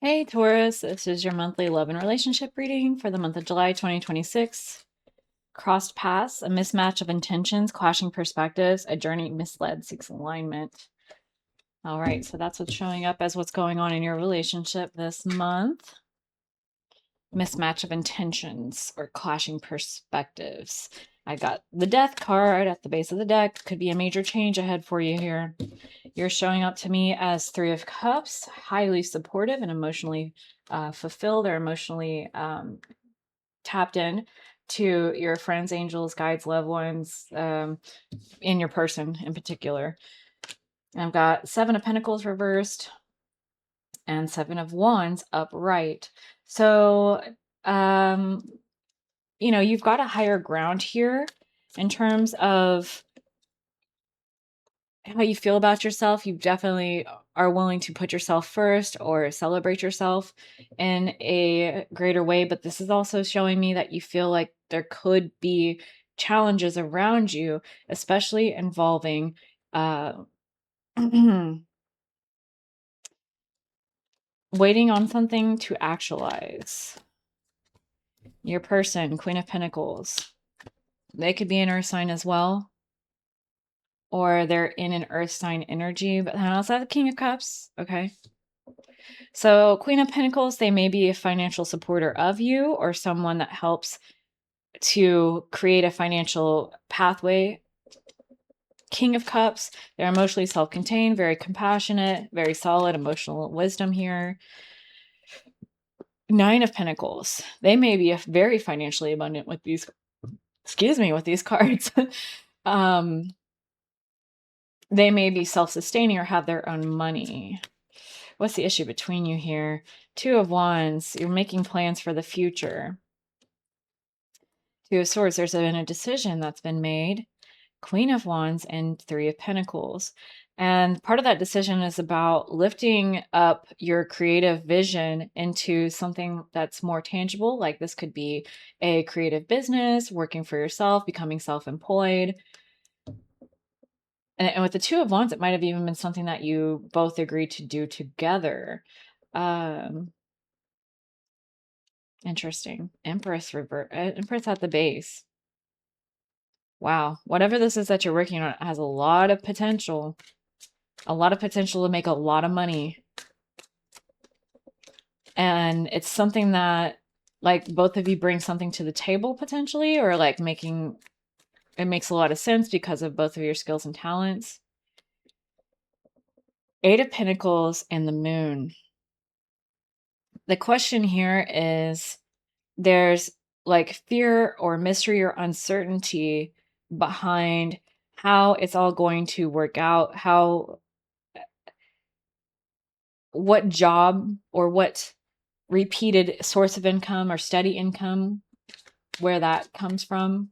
Hey Taurus, this is your monthly love and relationship reading for the month of July 2026. Crossed paths, a mismatch of intentions, clashing perspectives, a journey misled seeks alignment. All right, so that's what's showing up as what's going on in your relationship this month. Mismatch of intentions or clashing perspectives. I got the death card at the base of the deck. Could be a major change ahead for you here. You're showing up to me as Three of Cups, highly supportive and emotionally fulfilled or emotionally tapped in to your friends, angels, guides, loved ones, in your person in particular. And I've got Seven of Pentacles reversed and Seven of Wands upright. So, um, you've got a higher ground here in terms of how you feel about yourself. You definitely are willing to put yourself first or celebrate yourself in a greater way. But this is also showing me that you feel like there could be challenges around you, especially involving uh, waiting on something to actualize. Your person, Queen of Pentacles, they could be an earth sign as well, or they're in an earth sign energy, but then I also have the King of Cups. Okay. So, Queen of Pentacles, they may be a financial supporter of you or someone that helps to create a financial pathway. King of Cups, they're emotionally self contained, very compassionate, very solid emotional wisdom here. Nine of Pentacles, they may be very financially abundant with these, with these cards. um, they may be self sustaining or have their own money. What's the issue between you here? Two of Wands, you're making plans for the future. Two of Swords, there's been a decision that's been made. Queen of Wands and Three of Pentacles. And part of that decision is about lifting up your creative vision into something that's more tangible. Like this could be a creative business, working for yourself, becoming self-employed. And with the Two of Wands, it might have even been something that you both agreed to do together. Um, Interesting. Empress Empress at the base. Wow. Whatever this is that you're working on has a lot of potential to make a lot of money. And it's something that like both of you bring something to the table potentially, or like it makes a lot of sense because of both of your skills and talents. Eight of Pentacles and the Moon. The question here is there's like fear or mystery or uncertainty behind how it's all going to work out, what job or what repeated source of income or steady income, where that comes from,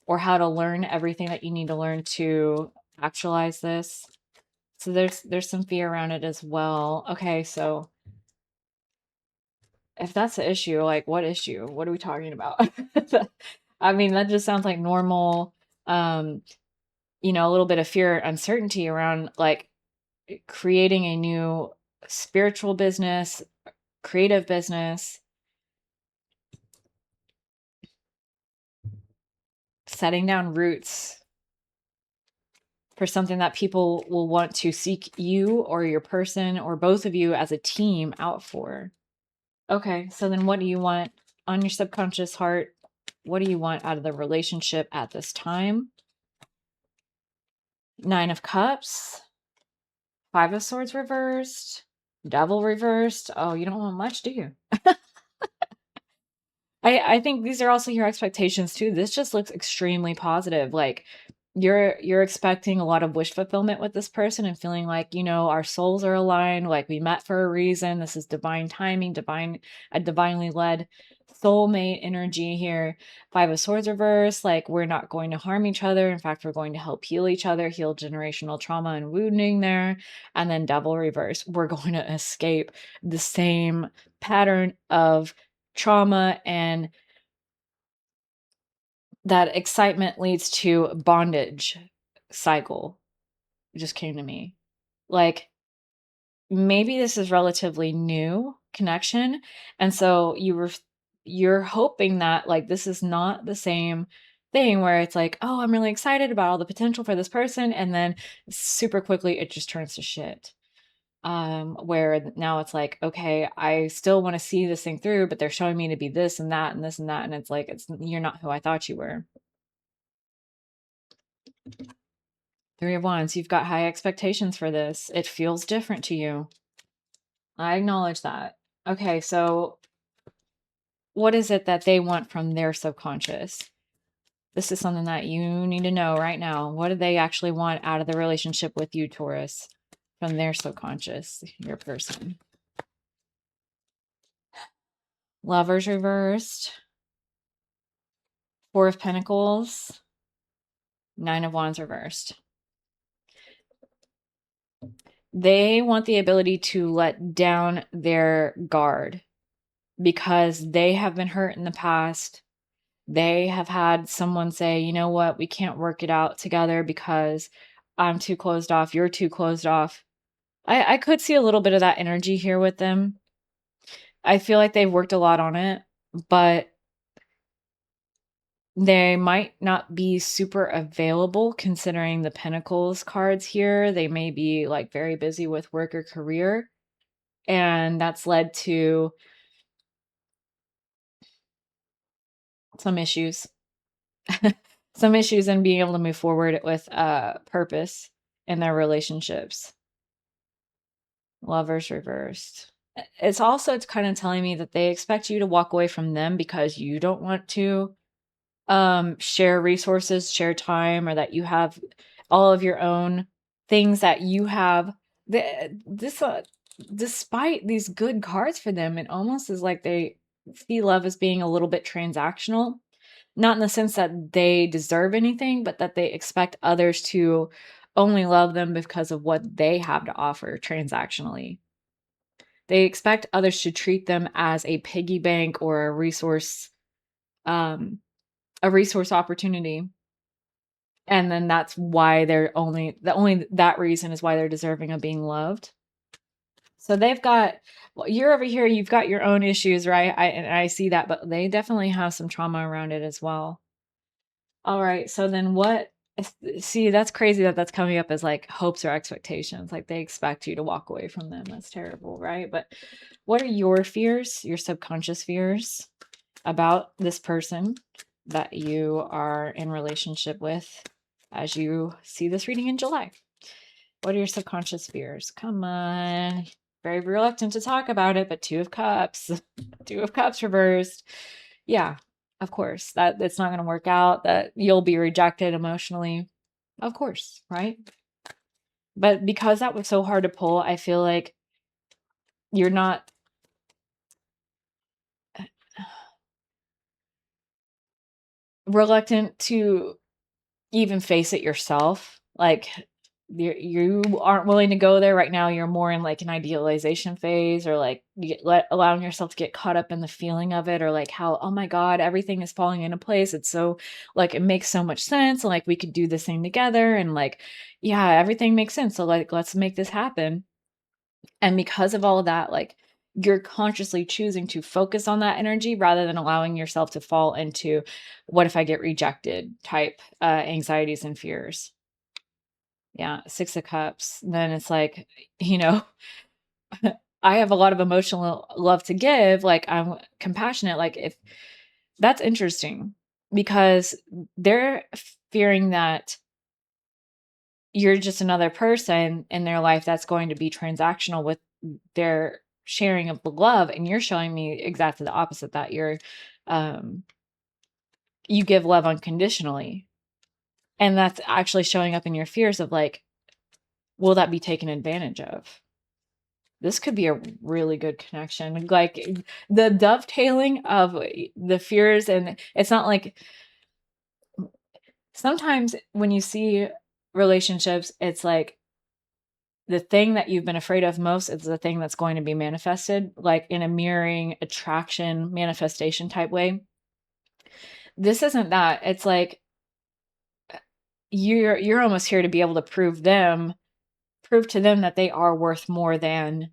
or how to learn everything that you need to learn to actualize this. So there's some fear around it as well. Okay, so if that's the issue, like what issue? What are we talking about? I mean, that just sounds like normal, um, a little bit of fear, uncertainty around like creating a new spiritual business, creative business, setting down roots for something that people will want to seek you or your person or both of you as a team out for. Okay, so then what do you want on your subconscious heart? What do you want out of the relationship at this time? Nine of Cups, Five of Swords reversed, Devil reversed. Oh, you don't want much, do you? I think these are also your expectations too. This just looks extremely positive. Like you're expecting a lot of wish fulfillment with this person and feeling like, our souls are aligned, like we met for a reason. This is divine timing, a divinely led soulmate energy here. Five of Swords reverse, like we're not going to harm each other. In fact, we're going to help heal each other, heal generational trauma and wounding there. And then Devil reverse, we're going to escape the same pattern of trauma, and that excitement leads to bondage cycle. It just came to me. Like maybe this is relatively new connection, and so you're hoping that like this is not the same thing where it's like, oh, I'm really excited about all the potential for this person, and then super quickly it just turns to shit. Where now it's like, okay, I still want to see this thing through, but they're showing me to be this and that and this and that, and it's like, you're not who I thought you were. Three of Wands, you've got high expectations for this. It feels different to you. I acknowledge that. Okay, so what is it that they want from their subconscious? This is something that you need to know right now. What do they actually want out of the relationship with you, Taurus, from their subconscious, your person? Lovers reversed, Four of Pentacles, Nine of Wands reversed. They want the ability to let down their guard because they have been hurt in the past. They have had someone say, you know what, we can't work it out together because I'm too closed off, you're too closed off. I could see a little bit of that energy here with them. I feel like they've worked a lot on it, but they might not be super available considering the Pentacles cards here. They may be like very busy with work or career, and that's led to some issues. Some issues in being able to move forward with purpose in their relationships. Lovers reversed. It's also kind of telling me that they expect you to walk away from them because you don't want to share resources, share time, or that you have all of your own things that you have. This despite these good cards for them, it almost is like they see love as being a little bit transactional. Not in the sense that they deserve anything, but that they expect others to only love them because of what they have to offer transactionally. They expect others to treat them as a piggy bank or a resource opportunity. And then that's why they're only that reason is why they're deserving of being loved. So they've got, well, you're over here, you've got your own issues, right? I see that, but they definitely have some trauma around it as well. All right. So then what? See, that's crazy that that's coming up as like hopes or expectations. Like they expect you to walk away from them. That's terrible, right? But what are your fears, your subconscious fears about this person that you are in relationship with as you see this reading in July? What are your subconscious fears? Come on. Very reluctant to talk about it, but Two of Cups. Two of Cups reversed. Yeah, of course. That it's not going to work out, that you'll be rejected emotionally. Of course, right? But because that was so hard to pull, I feel like you're not reluctant to even face it yourself. Like you aren't willing to go there right now. You're more in like an idealization phase, or like allowing yourself to get caught up in the feeling of it, or like how, oh my God, everything is falling into place. It's so like, it makes so much sense. And like, we could do this thing together. And like, yeah, everything makes sense. So like, let's make this happen. And because of all of that, like you're consciously choosing to focus on that energy rather than allowing yourself to fall into what if I get rejected type anxieties and fears. Yeah, Six of Cups. Then it's like, you know, I have a lot of emotional love to give. Like I'm compassionate. Like if that's interesting because they're fearing that you're just another person in their life that's going to be transactional with their sharing of the love. And you're showing me exactly the opposite, that you give love unconditionally. And that's actually showing up in your fears of like, will that be taken advantage of? This could be a really good connection. Like the dovetailing of the fears, and it's not like sometimes when you see relationships, it's like the thing that you've been afraid of most is the thing that's going to be manifested, like in a mirroring attraction manifestation type way. This isn't that. It's like you're almost here to be able to prove them prove to them that they are worth more than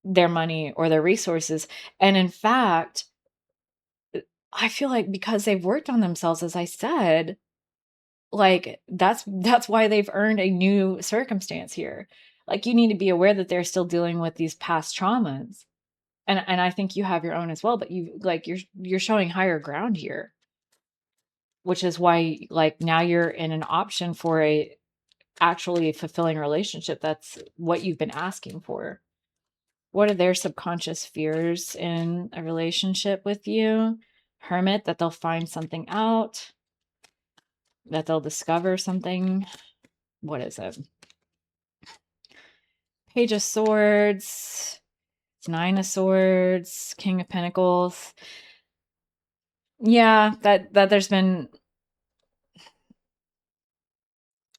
their money or their resources. And in fact, I feel like because they've worked on themselves, as I said, like that's why they've earned a new circumstance here. Like you need to be aware that they're still dealing with these past traumas. And I think you have your own as well, but you're showing higher ground here, which is why like now you're in an option for a actually fulfilling relationship. That's what you've been asking for. What are their subconscious fears in a relationship with you? Hermit, that they'll find something out, that they'll discover something. What is it? Page of Swords, Nine of Swords, King of Pentacles. Yeah, that there's been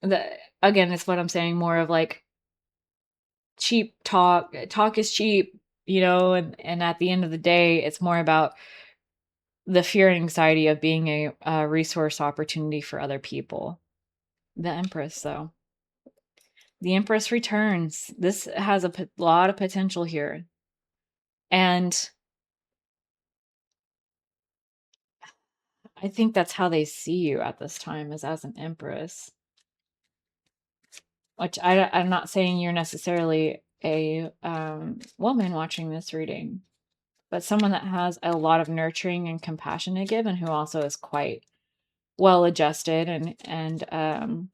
the again, it's what I'm saying, more of like cheap talk. Talk is cheap, and at the end of the day, it's more about the fear and anxiety of being a resource opportunity for other people. The Empress, though. The Empress returns. This has a lot of potential here. And I think that's how they see you at this time, is as an Empress. Which I'm not saying you're necessarily a woman watching this reading, but someone that has a lot of nurturing and compassion to give, and who also is quite well adjusted and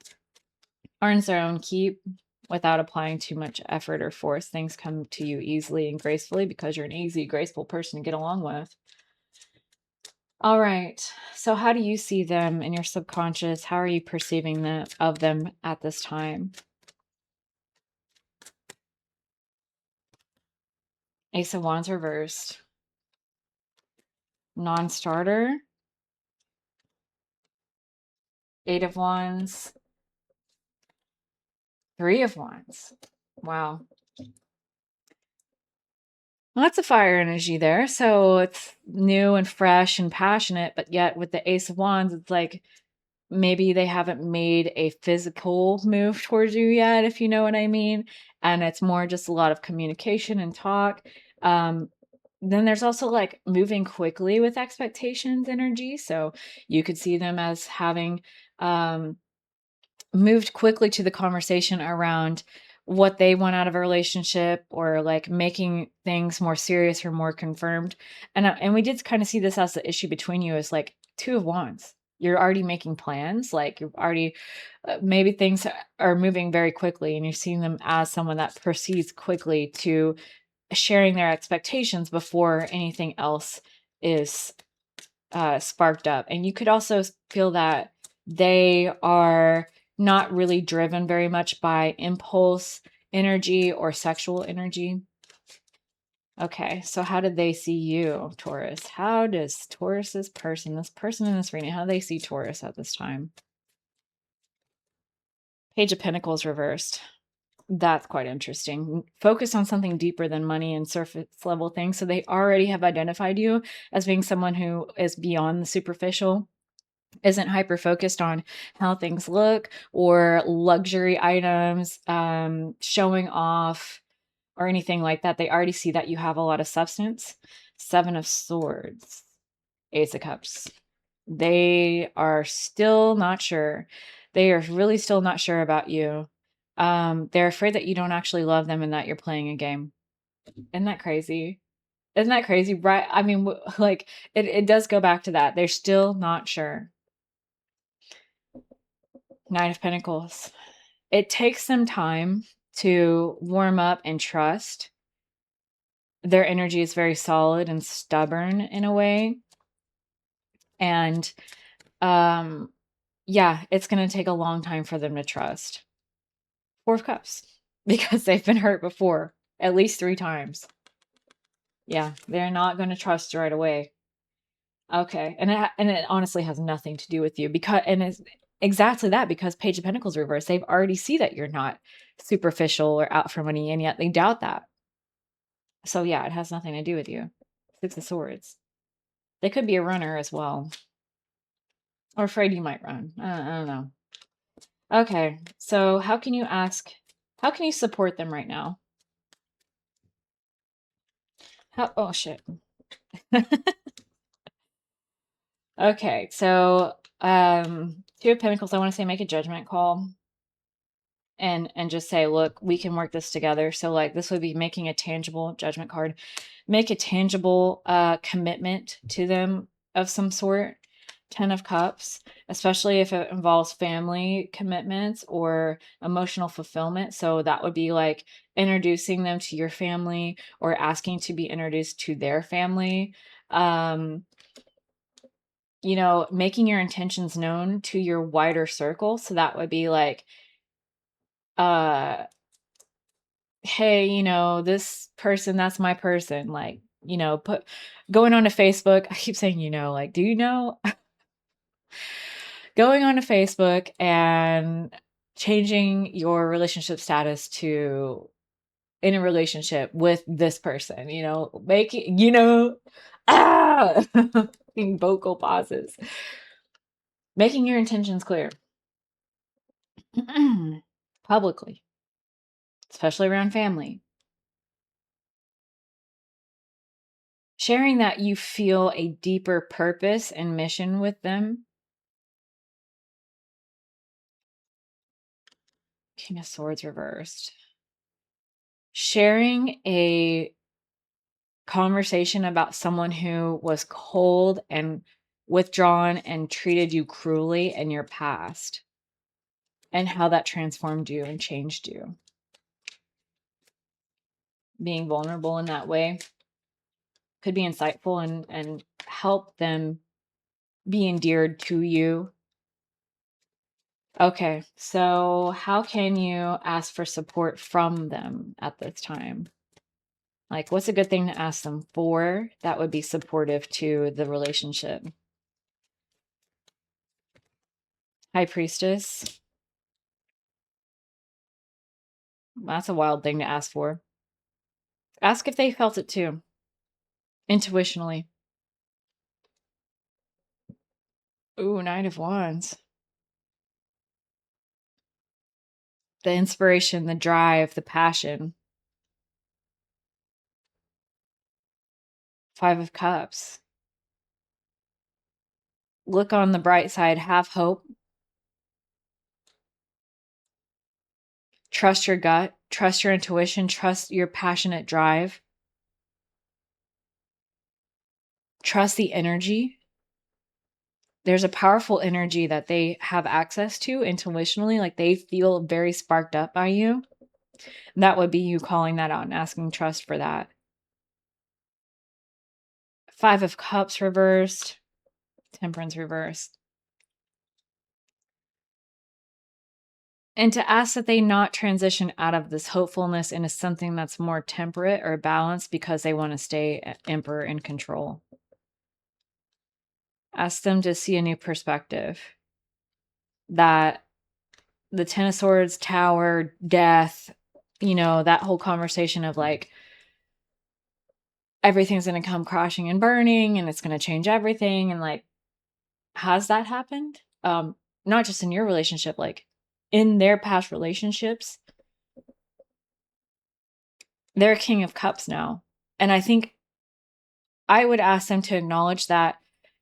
earns their own keep without applying too much effort or force. Things come to you easily and gracefully because you're an easy, graceful person to get along with. All right. So how do you see them in your subconscious? How are you perceiving them at this time? Ace of Wands reversed. Non-starter. Eight of Wands. Three of Wands. Wow. Lots of fire energy there. So it's new and fresh and passionate, but yet with the Ace of Wands, it's like maybe they haven't made a physical move towards you yet, if you know what I mean. And it's more just a lot of communication and talk. Then there's also like moving quickly with expectations energy. So you could see them as having moved quickly to the conversation around what they want out of a relationship, or like making things more serious or more confirmed. And we did kind of see this as the issue between you, is like Two of Wands. You're already making plans, like you've already maybe things are moving very quickly, and you're seeing them as someone that proceeds quickly to sharing their expectations before anything else is sparked up. And you could also feel that they are not really driven very much by impulse energy or sexual energy. Okay, so how did they see you, Taurus? How does this person in this reading, how do they see Taurus at this time? Page of Pentacles reversed. That's quite interesting. Focus on something deeper than money and surface level things. So they already have identified you as being someone who is beyond the superficial, isn't hyper focused on how things look or luxury items, showing off or anything like that. They already see that you have a lot of substance. Seven of Swords, Ace of Cups. They are still not sure. They are really still not sure about you. They're afraid that you don't actually love them and that you're playing a game. Isn't that crazy? Isn't that crazy? Right? I mean, like it does go back to that. They're still not sure. Nine of Pentacles. It takes some time to warm up and trust. Their energy is very solid and stubborn in a way. And yeah, it's going to take a long time for them to trust. Four of Cups, because they've been hurt before, at least 3 times. Yeah, they're not going to trust right away. Okay, and it honestly has nothing to do with you, because it's exactly that, because Page of Pentacles reverse, they've already see that you're not superficial or out for money, and yet they doubt that. So yeah, it has nothing to do with you. Six of Swords. They could be a runner as well, or afraid you might run. I don't know. Okay, so how can you support them right now? Oh shit. Okay, so Two of Pentacles, I want to say make a judgment call and just say, look, we can work this together. So like this would be making a tangible judgment card, make a tangible commitment to them of some sort. 10 of Cups, especially if it involves family commitments or emotional fulfillment. So that would be like introducing them to your family or asking to be introduced to their family. You know, making your intentions known to your wider circle. So that would be like, hey, you know, this person, that's my person. Like, you know, going on to Facebook. I keep saying, you know, like, do you know? Going on to Facebook and changing your relationship status to in a relationship with this person, you know, making, you know, being vocal pauses, making your intentions clear publicly, especially around family. Sharing that you feel a deeper purpose and mission with them. King of Swords reversed. Sharing a conversation about someone who was cold and withdrawn and treated you cruelly in your past and how that transformed you and changed you. Being vulnerable in that way could be insightful and help them be endeared to you. Okay, so how can you ask for support from them at this time? Like, what's a good thing to ask them for that would be supportive to the relationship? High Priestess. That's a wild thing to ask for. Ask if they felt it too, intuitionally. Ooh, Knight of Wands. The inspiration, the drive, the passion. Five of Cups. Look on the bright side, have hope. Trust your gut, trust your intuition, trust your passionate drive. Trust the energy. There's a powerful energy that they have access to intuitionally, like they feel very sparked up by you. That would be you calling that out and asking trust for that. Five of Cups reversed, Temperance reversed. And to ask that they not transition out of this hopefulness into something that's more temperate or balanced because they want to stay emperor in control. Ask them to see a new perspective. That the Ten of Swords, Tower, death, you know, that whole conversation of like, everything's going to come crashing and burning and it's going to change everything. And like, has that happened? Not just in your relationship, like in their past relationships. They're a King of Cups now. And I think I would ask them to acknowledge that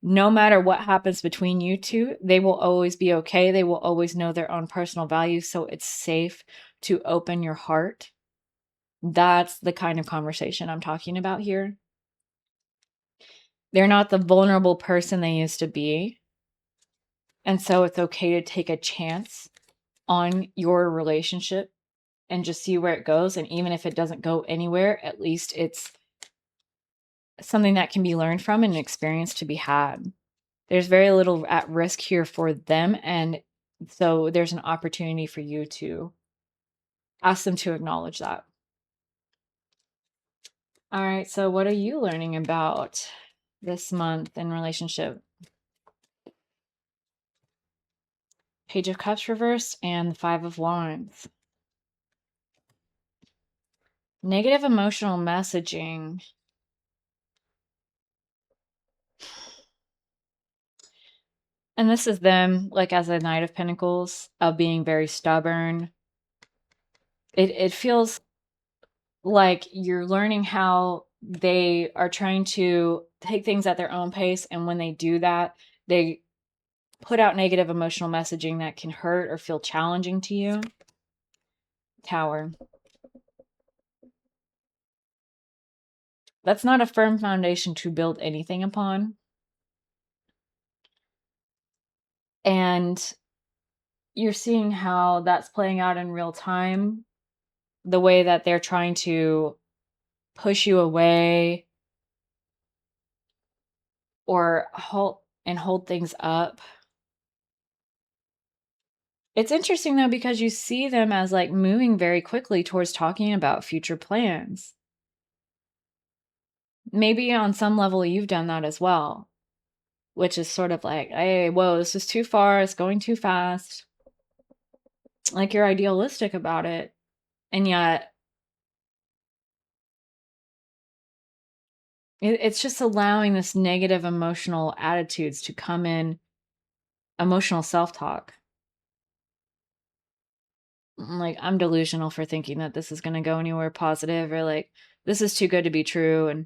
no matter what happens between you two, they will always be okay. They will always know their own personal values. So it's safe to open your heart. That's the kind of conversation I'm talking about here. They're not the vulnerable person they used to be. And so it's okay to take a chance on your relationship and just see where it goes. And even if it doesn't go anywhere, at least it's something that can be learned from and an experience to be had. There's very little at risk here for them. And so there's an opportunity for you to ask them to acknowledge that. All right. So what are you learning about this month in relationship? Page of Cups reversed and the Five of Wands. Negative emotional messaging. And this is them, like, as a Knight of Pentacles, of being very stubborn. It feels like you're learning how they are trying to take things at their own pace, and when they do that, they put out negative emotional messaging that can hurt or feel challenging to you. Tower. That's not a firm foundation to build anything upon. And you're seeing how that's playing out in real time, the way that they're trying to push you away or hold things up. It's interesting though, because you see them as like moving very quickly towards talking about future plans. Maybe on some level you've done that as well, which is sort of like, hey, whoa, this is too far, it's going too fast. Like, you're idealistic about it, and yet it's just allowing this negative emotional attitudes to come in, emotional self-talk. Like, I'm delusional for thinking that this is going to go anywhere positive, or like, this is too good to be true. And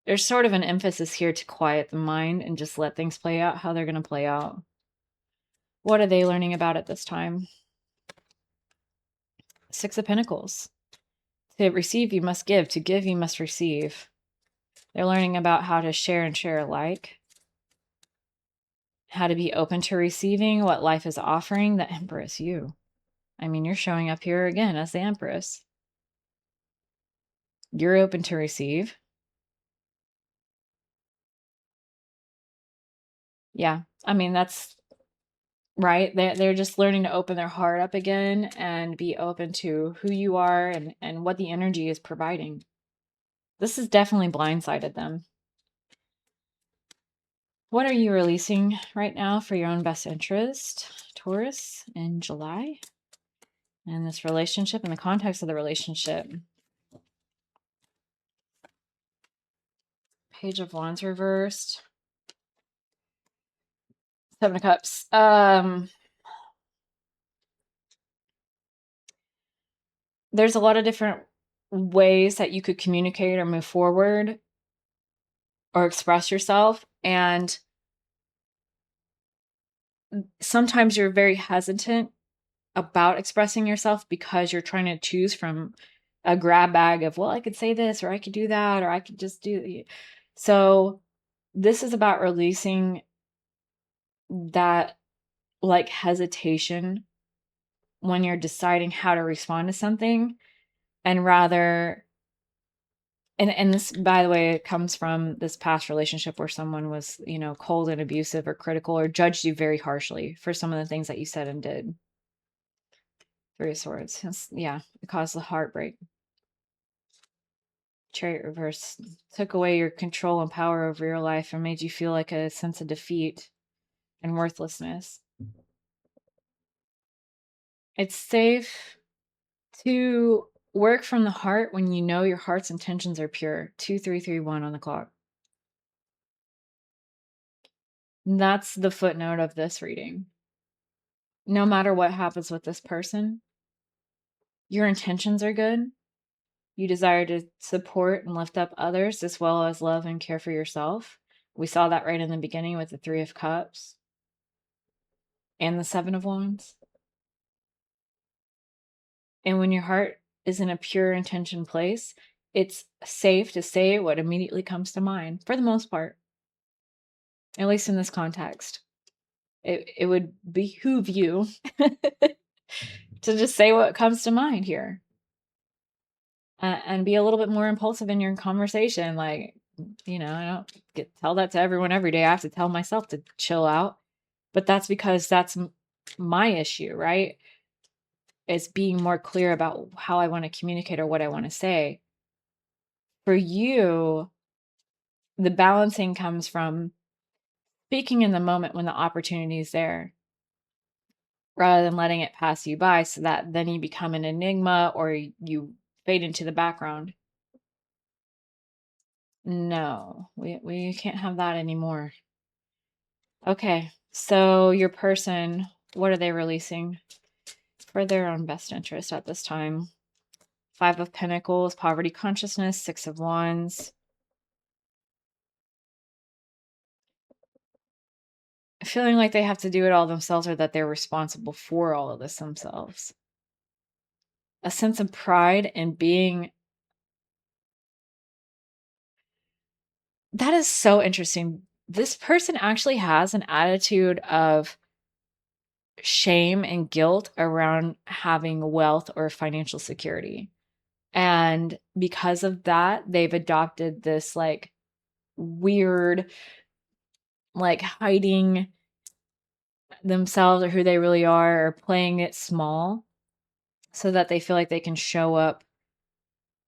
there's sort of an emphasis here to quiet the mind and just let things play out how they're going to play out. What are they learning about at this time? Six of Pentacles. To receive, you must give. To give, you must receive. They're learning about how to share and share alike. How to be open to receiving what life is offering. The Empress, you. I mean, you're showing up here again as the Empress. You're open to receive. Yeah, I mean, that's right. They're just learning to open their heart up again and be open to who you are and what the energy is providing. This has definitely blindsided them. What are you releasing right now for your own best interest, Taurus, in July? And this relationship, in the context of the relationship. Page of Wands reversed. Seven of Cups. There's a lot of different ways that you could communicate or move forward or express yourself. And sometimes you're very hesitant about expressing yourself because you're trying to choose from a grab bag of, well, I could say this, or I could do that, or I could just do. So this is about releasing that like hesitation when you're deciding how to respond to something, and rather, and this, by the way, it comes from this past relationship where someone was, cold and abusive or critical or judged you very harshly for some of the things that you said and did. Three of Swords. Yeah, it caused the heartbreak. Chariot reverse. Took away your control and power over your life and made you feel like a sense of defeat and worthlessness. It's safe to work from the heart when you know your heart's intentions are pure. 2331 on the clock. That's the footnote of this reading. No matter what happens with this person, your intentions are good. You desire to support and lift up others as well as love and care for yourself. We saw that right in the beginning with the Three of Cups and the Seven of Wands. And when your heart is in a pure intention place, it's safe to say what immediately comes to mind, for the most part, at least in this context. It would behoove you to just say what comes to mind here, and be a little bit more impulsive in your conversation. Like, I don't tell that to everyone every day. I have to tell myself to chill out, but that's because that's my issue, right? It's being more clear about how I want to communicate or what I want to say. For you, the balancing comes from speaking in the moment when the opportunity is there, rather than letting it pass you by so that then you become an enigma or you fade into the background. No, we can't have that anymore. Okay, so your person, what are they releasing for their own best interest at this time? Five of Pentacles, poverty consciousness, Six of Wands. Feeling like they have to do it all themselves, or that they're responsible for all of this themselves. A sense of pride in being. That is so interesting. This person actually has an attitude of shame and guilt around having wealth or financial security. And because of that, they've adopted this like weird, like hiding themselves or who they really are, or playing it small so that they feel like they can show up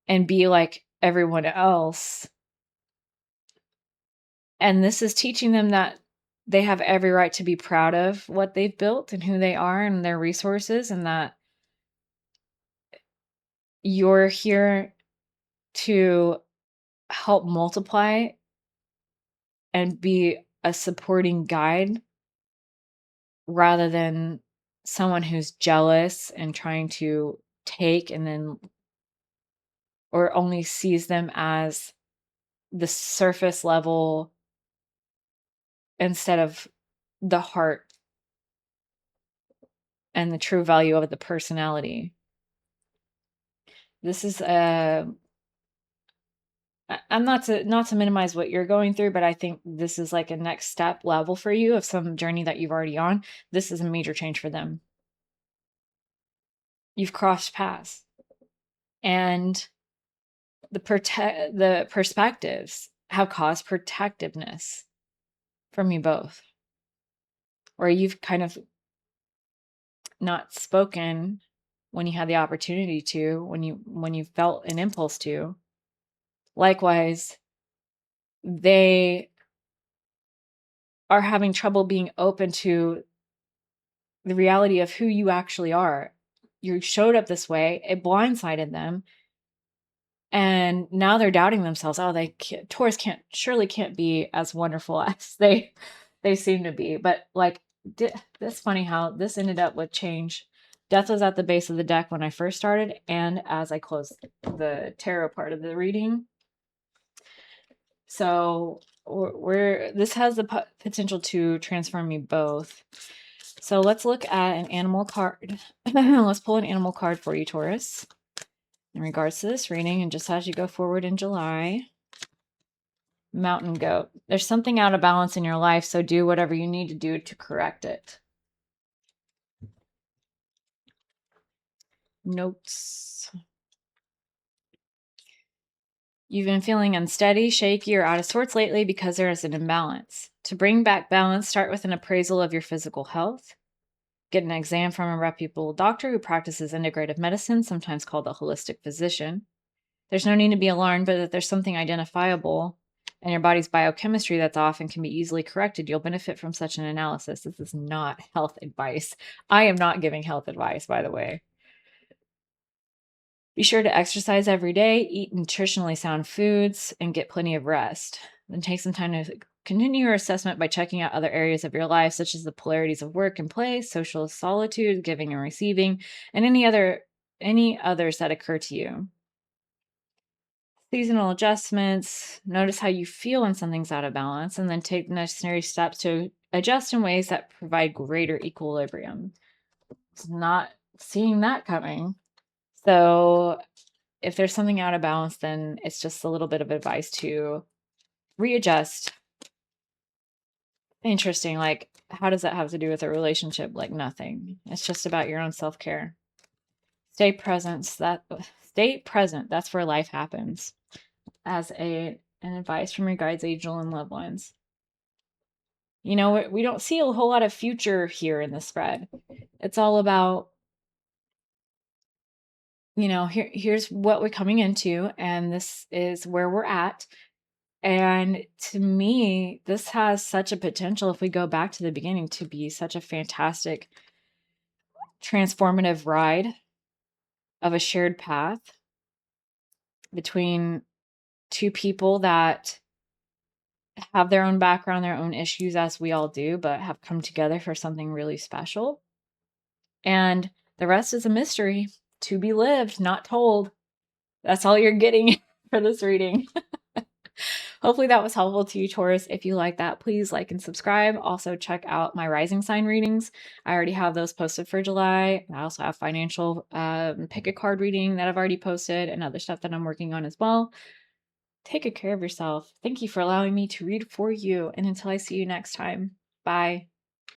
and be like everyone else. And this is teaching them that they have every right to be proud of what they've built and who they are and their resources, and that you're here to help multiply and be a supporting guide rather than someone who's jealous and trying to take and then, or only sees them as the surface level instead of the heart and the true value of the personality. This is I'm not to minimize what you're going through, but I think this is like a next step level for you of some journey that you've already on. This is a major change for them. You've crossed paths, and the perspectives have caused protectiveness from you both, where you've kind of not spoken when you had the opportunity to, when you felt an impulse to. Likewise, they are having trouble being open to the reality of who you actually are. You showed up this way, it blindsided them, and now they're doubting themselves. Oh, Taurus surely can't be as wonderful as they seem to be. But like, that's funny how this ended up with change. Death was at the base of the deck when I first started, and as I closed the tarot part of the reading. So this has the potential to transform you both. So let's look at an animal card. Let's pull an animal card for you, Taurus, in regards to this reading, and just as you go forward in July. Mountain goat. There's something out of balance in your life, so do whatever you need to do to correct it. Notes. You've been feeling unsteady, shaky, or out of sorts lately because there is an imbalance. To bring back balance, start with an appraisal of your physical health. Get an exam from a reputable doctor who practices integrative medicine, sometimes called a holistic physician. There's no need to be alarmed, but if there's something identifiable in your body's biochemistry that's off and can be easily corrected, you'll benefit from such an analysis. This is not health advice. I am not giving health advice, by the way. Be sure to exercise every day, eat nutritionally sound foods, and get plenty of rest. Then take some time to continue your assessment by checking out other areas of your life, such as the polarities of work and play, social solitude, giving and receiving, and any others that occur to you. Seasonal adjustments. Notice how you feel when something's out of balance, and then take the necessary steps to adjust in ways that provide greater equilibrium. It's not seeing that coming. So if there's something out of balance, then it's just a little bit of advice to readjust. Interesting. Like, how does that have to do with a relationship? Like nothing. It's just about your own self-care. Stay present. Stay present. That's where life happens. As an advice from your guides, angel, and loved ones. You know, we don't see a whole lot of future here in the spread. It's all about, here's what we're coming into, and this is where we're at. And to me, this has such a potential, if we go back to the beginning, to be such a fantastic, transformative ride of a shared path between two people that have their own background, their own issues, as we all do, but have come together for something really special. And the rest is a mystery to be lived, not told. That's all you're getting for this reading. Hopefully that was helpful to you, Taurus. If you like that, please like and subscribe. Also, check out my rising sign readings. I already have those posted for July. I also have financial pick a card reading that I've already posted and other stuff that I'm working on as well. Take good care of yourself. Thank you for allowing me to read for you. And until I see you next time, bye.